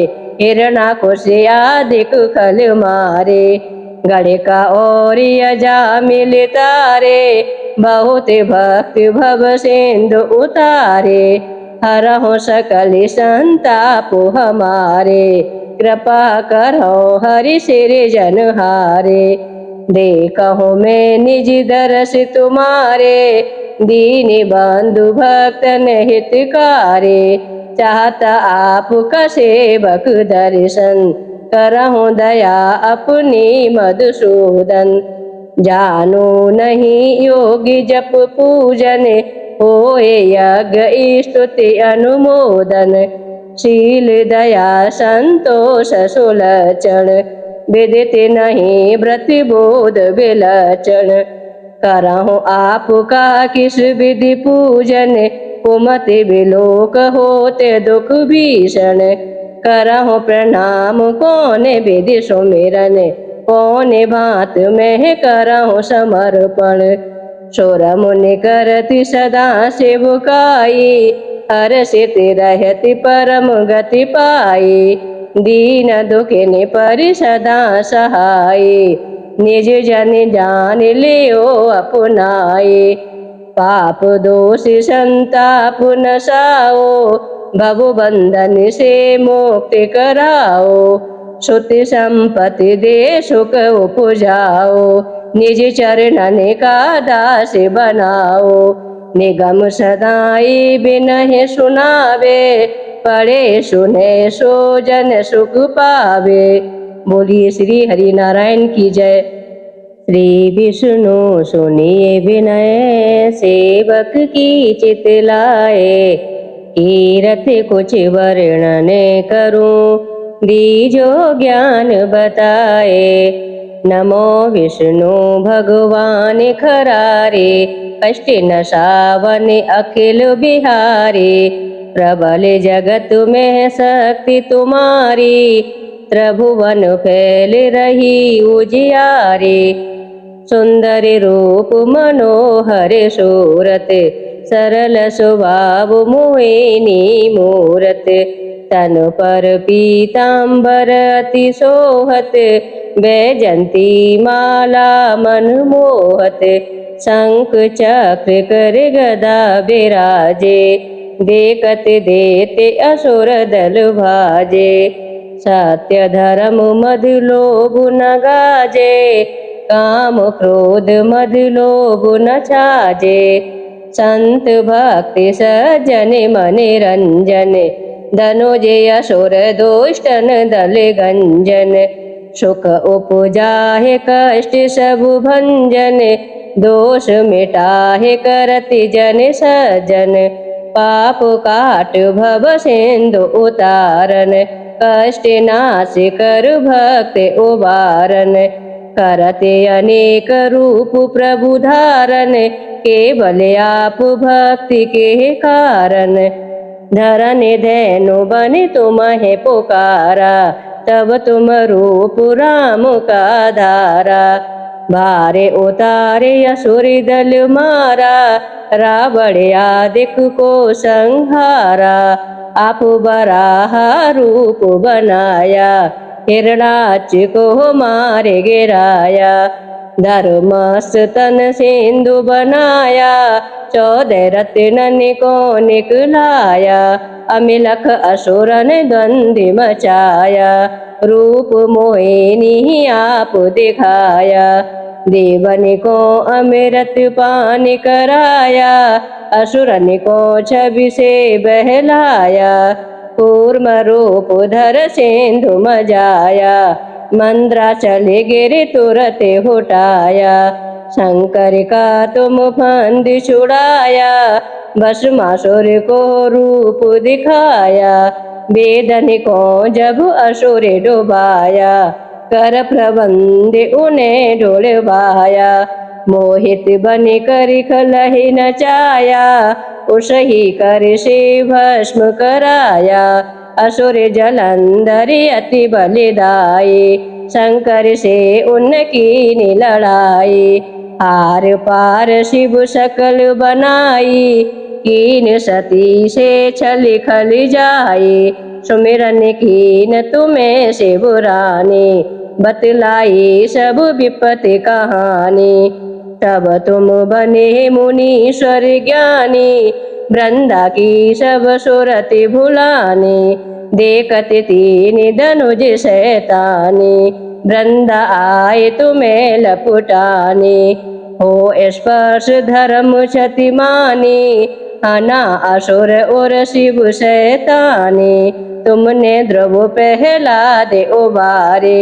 हिरणाकुश आदिक खल मारे। गणिका और अजामिल तारे, बहुत भक्त भव सिंधु उतारे। हरहु सकल संताप हमारे, कृपा करो हरि सिरजनहारे। देखो मैं निज दरस तुम्हारे, दीन बंधु भक्तन हितकारे। चाहता आपका सेवक दर्शन, करहु दया अपनी मधुसूदन। जानो नहीं योगी जप पूजन, होए यज्ञ स्तुति अनुमोदन। शील दया संतोष सुलक्षण, विदित नहीं व्रत बोध विलक्षण। करहु आपका किस विधि पूजन, कुमति विलोक होते दुख भीषण। करहु प्रणाम कौन विधि सुमिरन, कौन भांत में करहु समर्पण। सुर मुनि करति सदा सेवकाई, हर्षित रहति परम गति पाई। दीन दुखिन पर सदा सहाय, निज जन जान लियो अपनाए। पाप दोष संताप नसाओ, भव बंधन से मुक्ति कराओ। सुति संपत्ति दे सुख उपजाओ, निज चरणन का दास बनाओ। निगम सदाई बिनहि सुनावे, पढ़े सुने सो जन सुख पावे। बोलिए श्री हरि नारायण की जय। श्री विष्णु सुनिए विनय, सेवक की चित लाए। कीरत कुछ वर्णन करूं, दीजो ज्ञान बताए। नमो विष्णु भगवान खरारे, कष्ट नशावन अखिल बिहारी। प्रबल जगत में शक्ति तुम्हारी, त्रिभुवन फैल रही उजियारी। सुंदर रूप मनोहर सूरत, सरल स्वभाव मोहिनी मूरत। तन पर पीतांबर अति सोहत, बैजंती माला मन मोहत। शंख चक्र कर गदा विराजे, देखत देते असुर दल भाजे। सत्य धर्म मद लोभ न गाजे, काम क्रोध मद लोभ न छाजे। संत भक्ति सज्जन मन रंजन, धनुजय असुर दुष्टन दल गंजन। सुख उपजाहे कष्ट सब भंजन, दोष मिटाहे करति जन सज्जन। पाप काट भव सिंधु उतारन, कष्ट नाश कर भक्त उबारन। करते अनेक रूप प्रभु धारन, केवल आप भक्ति के कारण। धरन धैनु बन तुम्हें पुकारा, तब तुम रूप राम का धारा। भारे उतारे असुर दल मारा, रावण आदिक को संहारा। आप बराहा रूप बनाया, हिरणाक्ष को मार गिराया। धर्मस्तन सिंधु बनाया, 14 रत्नन को निकलाया। अमिलख असुरन द्वंद्व मचाया, रूप मोहिनी आप दिखाया। देवन को अमृत पान कराया, असुरन को छवि से बहलाया। कूर्म रूप धर सिंधु मजाया, मंद्राचल गिर तुरत हुटाया। शंकर का तुम फंद छुड़ाया, भस्मासुर को रूप दिखाया। वेदन को जब असुर डुबाया, कर प्रबंध उन्हें ढुलवाया। मोहित बन कर खलहि नचाया, उसही कर से भस्म कराया। असुर जलंधर अति बलिदाई, शंकर से उनकी लड़ाई। हार पार शिव सकल बनाई, कीन सती से छल खल जाई। सुमिरन कीन तुम्हें शिवरानी, बतलाई सब विपत्ति कहानी। तब तुम बने मुनीश्वर ज्ञानी, वृंदा की सब सुरति भुलानी। देखत तीन धनुज शैतानी, वृंदा आए तुम्हें लपुटानी। हो स्पर्श धर्म क्षति मानी, हना असुर और शिव शैतानी। तुमने ध्रुव प्रहलाद उबारे,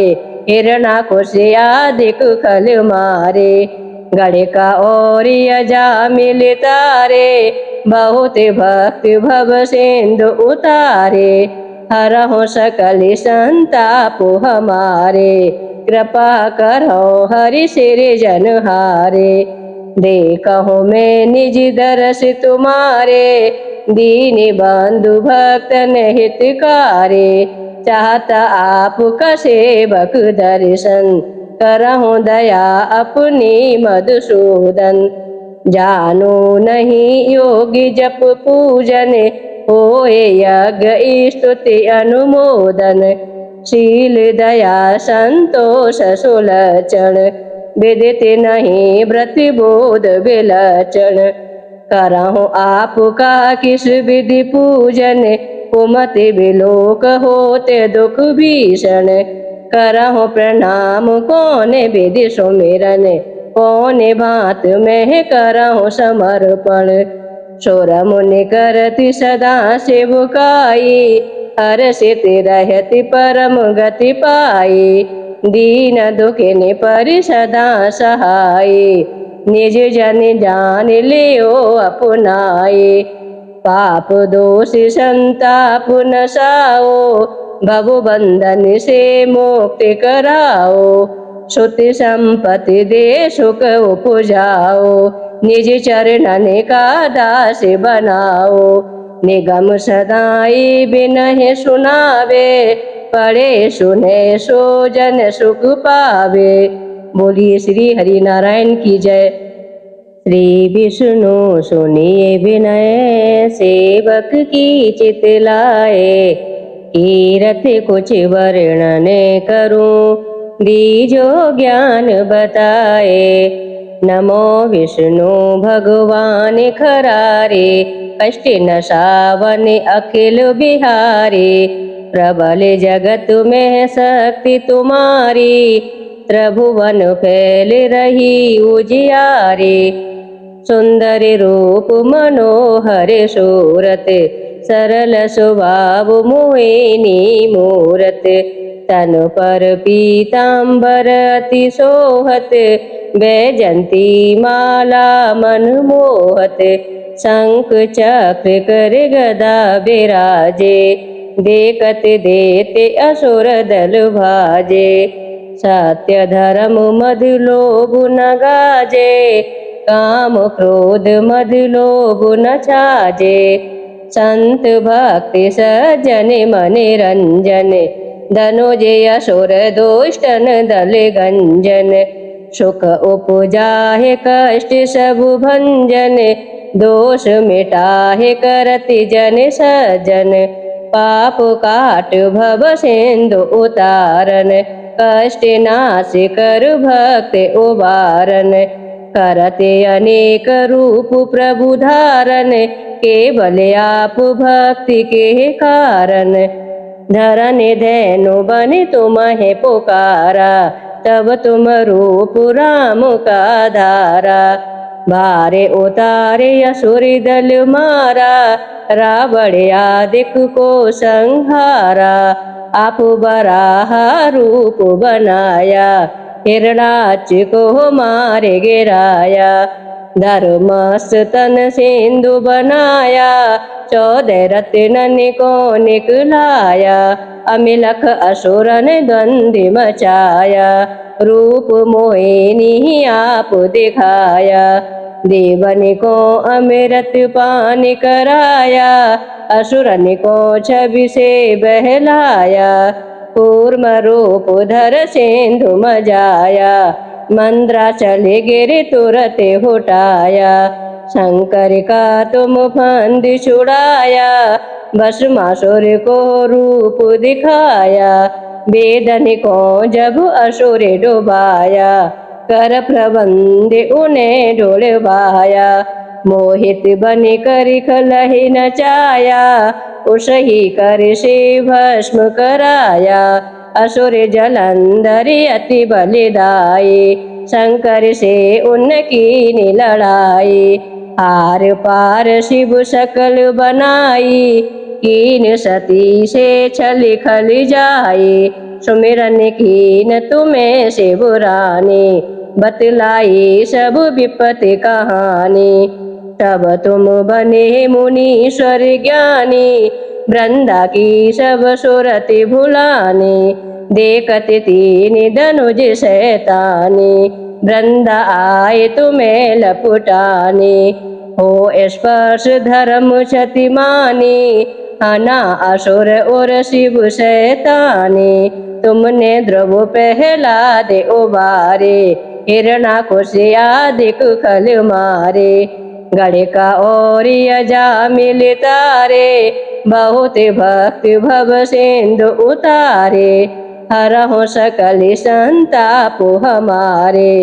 हिरणाकुश आदिक खल मारे। गणिका और अजामिल तारे, बहुत भक्त भव सिंधु उतारे। हरहु सकल संताप हमारे, कृपा करो हरि सिरजनहारे। देखो मैं निज दरस तुम्हारे, दीन बंधु भक्तन हितकारे। चाहता आपका सेवक दर्शन, करहु दया अपनी मधुसूदन। जानो नहीं योगी जप पूजन, होए यज्ञ स्तुति अनुमोदन। शील दया संतोष सुलक्षण, विदित नहीं व्रत बोध विलक्षण। करहु आपका किस विधि पूजन, कुमत विलोक होते दुख भीषण। करहु प्रणाम कौन विधि सुमिरन, कौन भांत में करहु समर्पण। शोर मुनि करति सदा सेवकाई, हर्षित रहति परम गति पाई। दीन दुखिनि परि सदा सहाय, निज जन जान लियो अपनाए। पाप दोष संताप नसाओ, भव बंधन से मुक्ति कराओ। श्रुति संपत्ति दे सुख उपजाओ, निज चरणन का दास बनाओ। निगम सदाई बिनहि सुनावे, पढ़े सुने सो जन सुख पावे। बोलिए श्री हरि नारायण की जय। श्री विष्णु सुनिए विनय, सेवक की चित लाए। कीरत कुछ वर्णन करूं, दीजो ज्ञान बताए। नमो विष्णु भगवान खरारे, कष्ट नसावन अखिल बिहारी। प्रबल जगत में शक्ति तुम्हारी, त्रिभुवन फैल रही उजियारी। सुंदर रूप मनोहर सूरत, सरल स्वभाव मोहिनी मूरत। तन पर पीतांबर अति सोहत, बैजंती माला मन मोहत। शंख चक्र कर गदा बिराजे, देखत देते असुर दल भाजे। सत्य धर्म मद लोभ न गाजे, काम क्रोध मद लोभ न छाजे। संत भक्ति सज्जन मन रंजन, धनुजय असुर दुष्टन दल गंजन। सुख उपजाहे कष्ट सब भंजन, दोष मिटाहे करति जन सज्जन। पाप काट भव सिंधु उतारन, कष्ट नाश कर भक्त उबारन। करते अनेक रूप प्रभु धारन, केवल आप भक्ति के कारण। धरन धैनु बन तुम्हें पुकारा, तब तुम रूप राम का धारा। भारे उतारे असुर दल मारा, रावण आदिक को संहारा। आप बराहा रूप बनाया, हिरणाक्ष को मार गिराया। धर्मस्थ तन सिंधु बनाया, 14 रत्नन को निकलाया। अमिलख असुरन द्वंद्व मचाया, रूप मोहिनी आप दिखाया। देवन को अमृत पान कराया, असुरन को छवि से बहलाया। कूर्म रूप धर सिंधु मजाया, मंद्राचल गिर तुरत हुटाया। शंकर का तुम फंद छुड़ाया, भस्मासुर को रूप दिखाया। वेदन को जब असुर डुबाया, कर प्रबंध उन्हें डुलवाया। मोहित बन कर खलहि नचाया, उसही कर से भस्म कराया। असुर जलंधर अति बलिदाई, शंकर से उनकी लड़ाई। हार पार शिव सकल बनाई, कीन सती से छल खल जाई। सुमिरन कीन तुम्हें शिवरानी, बतलाई सब विपत्ति कहानी। तब तुम बने मुनीश्वर ज्ञानी, वृंदा की सब सुरति भुलानी। देखत तीन धनुज शैतानी, वृंदा आए तुम्हें लपुटानी। हो स्पर्श धर्म क्षतिमानी, हना असुर और शिव शैतानी। तुमने ध्रुव प्रहलाद उबारे, हिरणाकुश आदिक खल मारे। गणिका और अजामिल तारे, बहुत भक्त भव सिंधु उतारे। हरहु सकल संताप हमारे,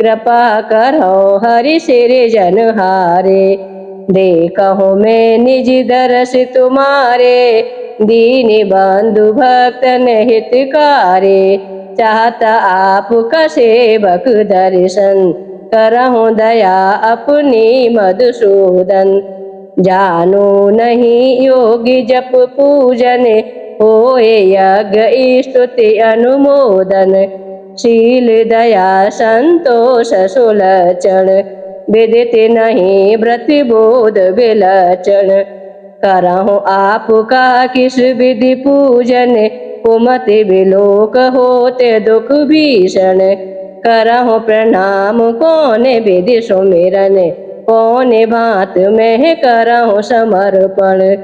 कृपा करो हरि सिरजनहारे। देखो मैं निज दरस तुम्हारे, दीन बंधु भक्तन हितकारे। चाहता आपका सेवक दर्शन, करहु दया अपनी मधुसूदन। जानो नहीं योगी जप पूजन, होए यज्ञ स्तुति अनुमोदन। शील दया संतोष सुलक्षण, विदित नहीं व्रत बोध विलक्षण। करहु आपका किस विधि पूजन, कुमति विलोक होते दुख भीषण। करहु प्रणाम कौन विधि सुमिरन, कौन भांत में करहु समर्पण।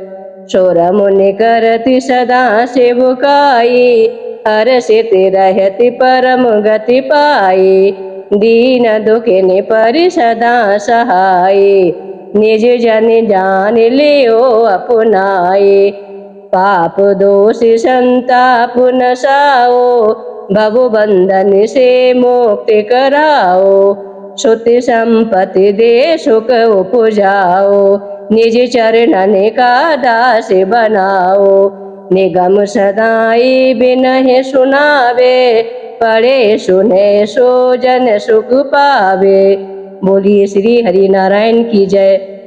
सुर मुनि करति सदा सेवकाई, हर्षित रहति परम गति पाई। दीन दुखिनि परि सदा सहाय, निज जन जान लियो अपनाए। पाप दोष संताप नसाओ, भव बंधन से मुक्ति कराओ। सुति संपत्ति दे सुख उपजाओ, निज चरणन का दास बनाओ। निगम सदाई बिनहि सुनावे, पढ़े सुने सो जन सुख पावे। बोलिए श्री हरि नारायण की जय।